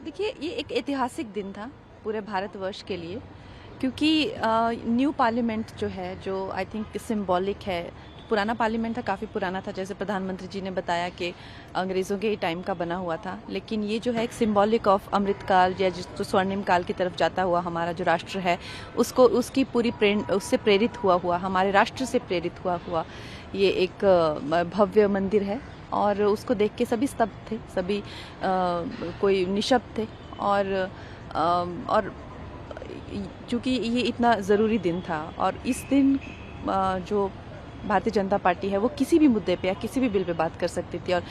देखिए, ये एक ऐतिहासिक दिन था पूरे भारतवर्ष के लिए, क्योंकि न्यू पार्लियामेंट जो है, जो आई थिंक सिंबॉलिक है। पुराना पार्लियामेंट था, काफ़ी पुराना था, जैसे प्रधानमंत्री जी ने बताया कि अंग्रेज़ों के ही टाइम का बना हुआ था। लेकिन ये जो है एक सिंबॉलिक ऑफ अमृतकाल या जिसको स्वर्णिम काल की तरफ जाता हुआ हमारा जो राष्ट्र है, उसको उसकी पूरी उससे प्रेरित हुआ हमारे राष्ट्र से प्रेरित हुआ ये एक भव्य मंदिर है। और उसको देख के सभी स्तब्ध थे, सभी कोई निशब्द थे। और चूँकि ये इतना ज़रूरी दिन था, और इस दिन जो भारतीय जनता पार्टी है वो किसी भी मुद्दे पे या किसी भी बिल पे बात कर सकती थी। और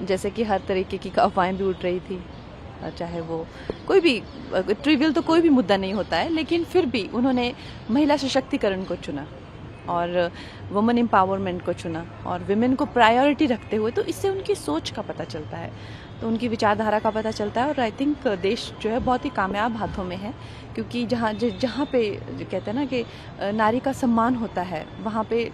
जैसे कि हर तरीके की अफवाहें भी उठ रही थी, चाहे वो कोई भी ट्रिवियल तो कोई भी मुद्दा नहीं होता है, लेकिन फिर भी उन्होंने महिला सशक्तिकरण को चुना और वुमेन एम्पावरमेंट को चुना और विमेन को प्रायोरिटी रखते हुए। तो इससे उनकी सोच का पता चलता है, तो उनकी विचारधारा का पता चलता है। और आई थिंक देश जो है बहुत ही कामयाब हाथों में है, क्योंकि जहाँ पे कहते हैं ना कि नारी का सम्मान होता है, वहाँ पे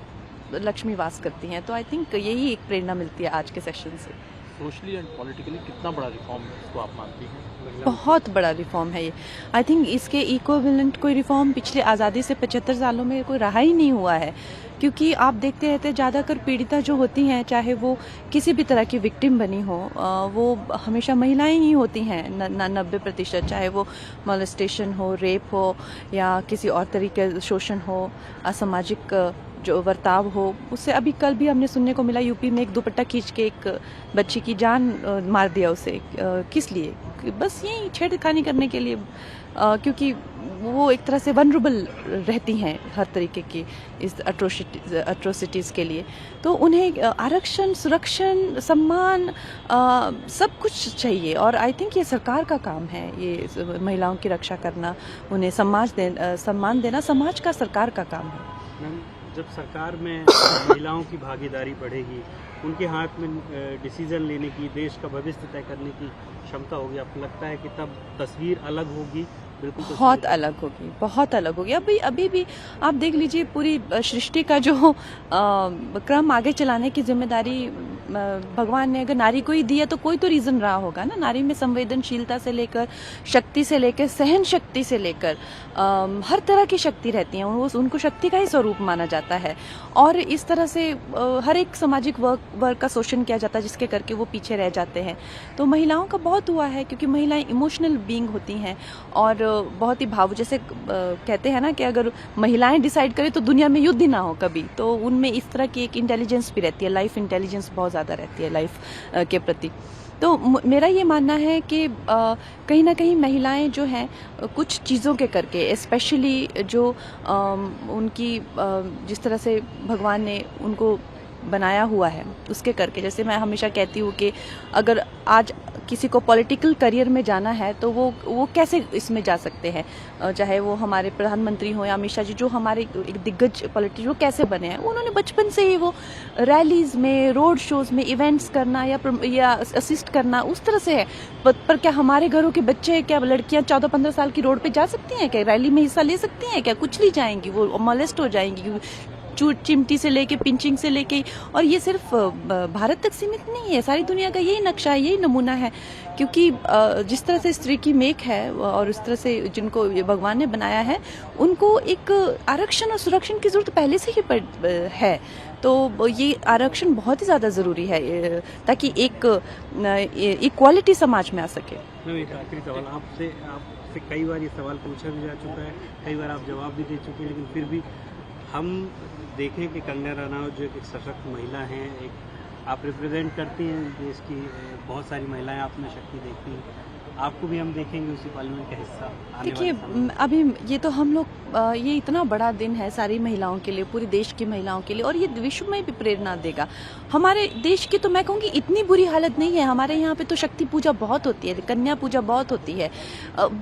लक्ष्मी वास करती हैं। तो आई थिंक यही एक प्रेरणा मिलती है आज के सेशन से। सोशली एंड पॉलिटिकली कितना बड़ा रिफॉर्म है, इसको आप मानती हैं? बहुत बड़ा रिफॉर्म है ये। आई थिंक इसके इक्विवेलेंट कोई रिफॉर्म पिछले आज़ादी से 75 सालों में कोई रहा ही नहीं हुआ है। क्योंकि आप देखते रहते हैं, ज़्यादातर पीड़िता जो होती हैं, चाहे वो किसी भी तरह की विक्टिम बनी हो, वो हमेशा महिलाएं ही होती हैं, 90%। चाहे वो मोलेस्टेशन हो, रेप हो, या किसी और तरीके शोषण हो, असामाजिक जो बर्ताव हो। उससे अभी कल भी हमने सुनने को मिला, यूपी में एक दुपट्टा खींच के एक बच्ची की जान मार दिया उसे। किस लिए? बस यही छेड़खानी करने के लिए, क्योंकि वो एक तरह से वनरेबल रहती हैं हर तरीके की इस अट्रोसिटीज़ के लिए। तो उन्हें आरक्षण, सुरक्षण, सम्मान, सब कुछ चाहिए। और आई थिंक ये सरकार का काम है, ये महिलाओं की रक्षा करना, उन्हें सम्मान देना समाज का, सरकार का काम है। जब सरकार में महिलाओं की भागीदारी बढ़ेगी, उनके हाथ में डिसीजन लेने की, देश का भविष्य तय करने की क्षमता होगी, आपको लगता है कि तब तस्वीर अलग होगी? बिल्कुल बहुत अलग होगी, बहुत अलग होगी। अभी भी आप देख लीजिए, पूरी सृष्टि का जो क्रम आगे चलाने की जिम्मेदारी भगवान ने अगर नारी को ही दिया, तो कोई तो रीज़न रहा होगा ना। नारी में संवेदनशीलता से लेकर, शक्ति से लेकर, सहन शक्ति से लेकर हर तरह की शक्ति रहती है। उनको शक्ति का ही स्वरूप माना जाता है। और इस तरह से हर एक सामाजिक वर्ग का शोषण किया जाता है, जिसके करके वो पीछे रह जाते हैं। तो महिलाओं का बहुत हुआ है, क्योंकि महिलाएं इमोशनल बीइंग होती हैं और बहुत ही भाव, जैसे कहते हैं ना कि अगर महिलाएं डिसाइड करें तो दुनिया में युद्ध ही ना हो कभी। तो उनमें इस तरह की एक इंटेलिजेंस भी रहती है, लाइफ इंटेलिजेंस बहुत ज़्यादा रहती है लाइफ के प्रति। तो मेरा ये मानना है कि कहीं ना कहीं महिलाएं जो हैं, कुछ चीज़ों के करके, स्पेशली जो उनकी जिस तरह से भगवान ने उनको बनाया हुआ है, उसके करके, जैसे मैं हमेशा कहती हूँ कि अगर आज किसी को पॉलिटिकल करियर में जाना है तो वो कैसे इसमें जा सकते हैं, चाहे वो हमारे प्रधानमंत्री हो या अमित शाह जी, जो हमारे एक दिग्गज पॉलिटिशियन, वो कैसे बने हैं। उन्होंने बचपन से ही वो रैलीज में, रोड शोज में इवेंट्स करना या असिस्ट करना, उस तरह से है। पर क्या हमारे घरों के बच्चे, क्या लड़कियां 14-15 साल की रोड पे जा सकती हैं? क्या रैली में हिस्सा ले सकती हैं? क्या कुछ नहीं जाएंगी, वो मोलेस्ट हो जाएंगी, चिमटी से लेके, पिंचिंग से लेके। और ये सिर्फ भारत तक सीमित नहीं है, सारी दुनिया का यही नक्शा है, यही नमूना है। क्योंकि जिस तरह से स्त्री की मेक है और उस तरह से जिनको भगवान ने बनाया है, उनको एक आरक्षण और सुरक्षण की जरूरत पहले से ही है। तो ये आरक्षण बहुत ही ज़्यादा ज़रूरी है, ताकि एक इक्वालिटी समाज में आ सके। एक आखिरी सवाल आपसे कई बार ये सवाल पूछा भी जा चुका है, कई बार आप जवाब भी दे चुके हैं, लेकिन फिर भी हम देखें कि कंगना रनौत जो एक सशक्त महिला हैं, एक आप रिप्रेजेंट करती हैं देश की बहुत सारी महिलाएं, आप में शक्ति देखती हैं, आपको भी हम देखेंगे उसी पार्लियामेंट का हिस्सा। देखिए, अभी ये तो हम लोग, ये इतना बड़ा दिन है सारी महिलाओं के लिए, पूरे देश की महिलाओं के लिए, और ये विश्व में भी प्रेरणा देगा। हमारे देश की तो मैं कहूँगी इतनी बुरी हालत नहीं है। हमारे यहाँ पे तो शक्ति पूजा बहुत होती है, कन्या पूजा बहुत होती है।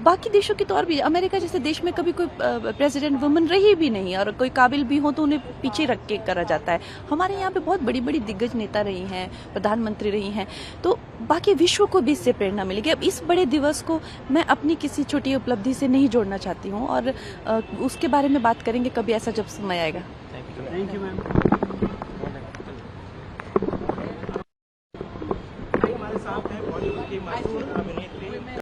बाकी देशों की तो और भी, अमेरिका जैसे देश में कभी कोई प्रेसिडेंट वुमन रही भी नहीं, और कोई काबिल भी हो तो उन्हें पीछे रख के करा जाता है। हमारे यहाँ पे बहुत बड़ी बड़ी दिग्गज नेता रही हैं, प्रधानमंत्री रही हैं। तो बाकी विश्व को भी इससे प्रेरणा मिलेगी। अब इस बड़े दिवस को मैं अपनी किसी छोटी उपलब्धि से नहीं जोड़ना चाहती हूँ, और उसके बारे में बात करेंगे कभी, ऐसा जब समय आएगा। Thank you ma'am.